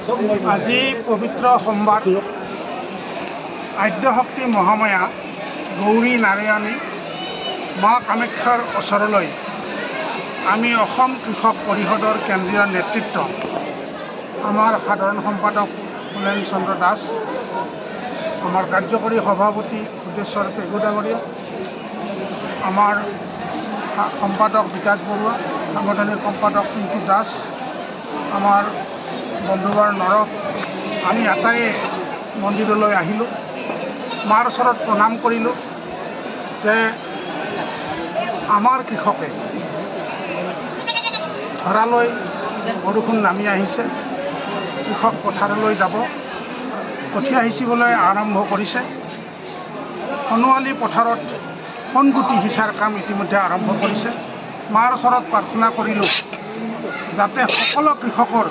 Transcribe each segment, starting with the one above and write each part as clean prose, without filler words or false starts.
আজি পবিত্ৰ সোমবাৰ আদ্যশক্তি মহামায়া গৌৰী নাৰায়ণী মা কামাখ্যাৰ ওচৰলৈ আমি অসম কৃষক পৰিষদৰ কেন্দ্ৰীয় নেতৃত্ব আমাৰ সাধাৰণ সম্পাদক ফুলেন চন্দ্ৰ দাস, আমাৰ কাৰ্যকৰী সভাপতি সুদেশ্বৰ পেগু ডাঙৰীয়া, আমাৰ সম্পাদক বিকাশ বৰুৱা, সাংগঠনিক সম্পাদক পিংকু দাস, আমাৰ বন্ধুবাৰ নৰক, আমি আটাইয়ে মন্দিৰলৈ আহিলোঁ। মাৰ ওচৰত প্ৰণাম কৰিলোঁ যে আমাৰ কৃষকে ধৰালৈ বৰষুণ নামি আহিছে, কৃষক পথাৰলৈ যাব, কঠীয়া সিঁচিবলৈ আৰম্ভ কৰিছে। সোণোৱালী পথাৰত সোণগুটি সিঁচাৰ কাম ইতিমধ্যে আৰম্ভ কৰিছে। মাৰ ওচৰত প্ৰাৰ্থনা কৰিলোঁ যাতে সকলো কৃষকৰ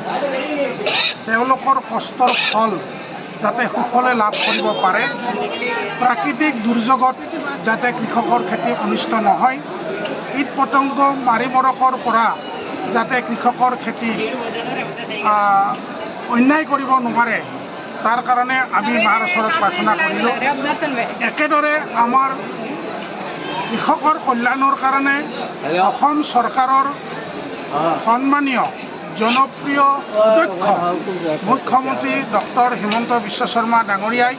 তেওঁলোকৰ কষ্টৰ ফল যাতে সুফলে লাভ কৰিব পাৰে, প্ৰাকৃতিক দুৰ্যোগত যাতে কৃষকৰ খেতি অনিষ্ট নহয়, কীট পতংগ মাৰি মৰকৰ পৰা যাতে কৃষকৰ খেতি অন্যায় কৰিব নোৱাৰে, তাৰ কাৰণে আমি মাৰ ওচৰত প্ৰাৰ্থনা কৰিলোঁ। একেদৰে আমাৰ কৃষকৰ কল্যাণৰ কাৰণে অসম চৰকাৰৰ সন্মানীয় জনপ্ৰিয় অধ্যক্ষ মুখ্যমন্ত্ৰী ডক্টৰ হিমন্ত বিশ্ব শৰ্মা ডাঙৰীয়াই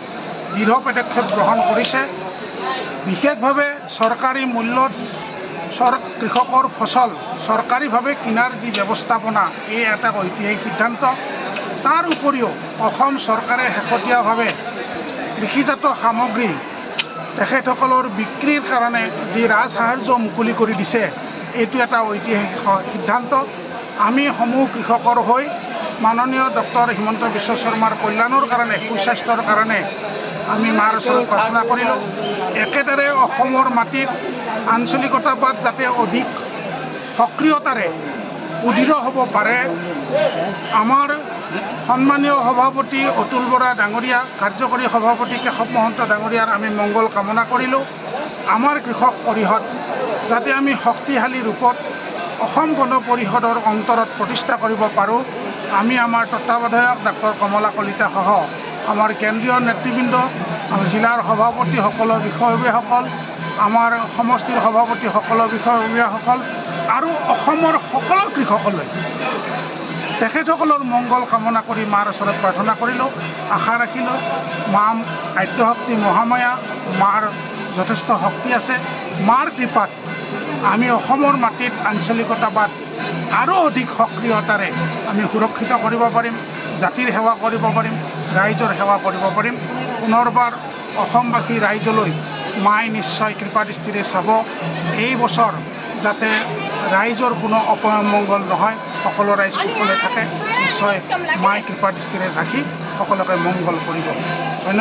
দৃঢ় পদক্ষেপ গ্ৰহণ কৰিছে। বিশেষভাৱে চৰকাৰী মূল্যত কৃষকৰ ফচল চৰকাৰীভাৱে কিনাৰ যি ব্যৱস্থাপনা, এই এটা ঐতিহাসিক সিদ্ধান্ত। তাৰ উপৰিও অসম চৰকাৰে শেহতীয়াভাৱে কৃষিজাত সামগ্ৰী তেখেতসকলৰ বিক্ৰীৰ কাৰণে যি ৰাজসাহাৰ্য মুকলি কৰি দিছে, এইটো এটা ঐতিহাসিক সিদ্ধান্ত। আমি সমূহ কৃষকৰ হৈ মাননীয় ডক্টৰ হিমন্ত বিশ্ব শৰ্মাৰ কল্যাণৰ কাৰণে, সুস্বাস্থ্যৰ কাৰণে আমি মাৰ ওচৰত প্ৰাৰ্থনা কৰিলোঁ। একেদৰে অসমৰ মাটিত আঞ্চলিকতাবাদ যাতে অধিক সক্ৰিয়তাৰে উদিত হ'ব পাৰে, আমাৰ সন্মানীয় সভাপতি অতুল বৰা ডাঙৰীয়া, কাৰ্যকৰী সভাপতি কেশৱ মহন্ত ডাঙৰীয়াৰ আমি মংগল কামনা কৰিলোঁ। আমাৰ কৃষক পৰিষদ যাতে আমি শক্তিশালী ৰূপত অসম গণ পৰিষদৰ অন্তৰত প্ৰতিষ্ঠা কৰিব পাৰোঁ, আমি আমাৰ তত্ত্বাৱধায়ক ডাক্তৰ কমলা কলিতাসহ আমাৰ কেন্দ্ৰীয় নেতৃবৃন্দ, জিলাৰ সভাপতিসকল, বিষয়ববীয়াসকল, আমাৰ সমষ্টিৰ সভাপতিসকল, বিষয়ববীয়াসকল আৰু অসমৰ সকলো কৃষকলৈ তেখেতসকলৰ মংগল কামনা কৰি মাৰ ওচৰত প্ৰাৰ্থনা কৰিলোঁ। আশা ৰাখিলোঁ মা আদ্যশক্তি মহামায়া, মাৰ যথেষ্ট শক্তি আছে। মাৰ কৃপাত আমি অসমৰ মাটিত আঞ্চলিকতাবাদ আৰু অধিক সক্ৰিয়তাৰে আমি সুৰক্ষিত কৰিব পাৰিম, জাতিৰ সেৱা কৰিব পাৰিম, ৰাইজৰ সেৱা কৰিব পাৰিম। পুনৰবাৰ অসমবাসী ৰাইজলৈ মাই নিশ্চয় কৃপাদৃষ্টিৰে চাব। এই বছৰ যাতে ৰাইজৰ কোনো অপমংগল নহয়, সকলো ৰাইজ সুখলে থাকে, নিশ্চয় মাই কৃপাদৃষ্টিৰে ৰাখি সকলোকে মংগল কৰিব। ধন্যবাদ।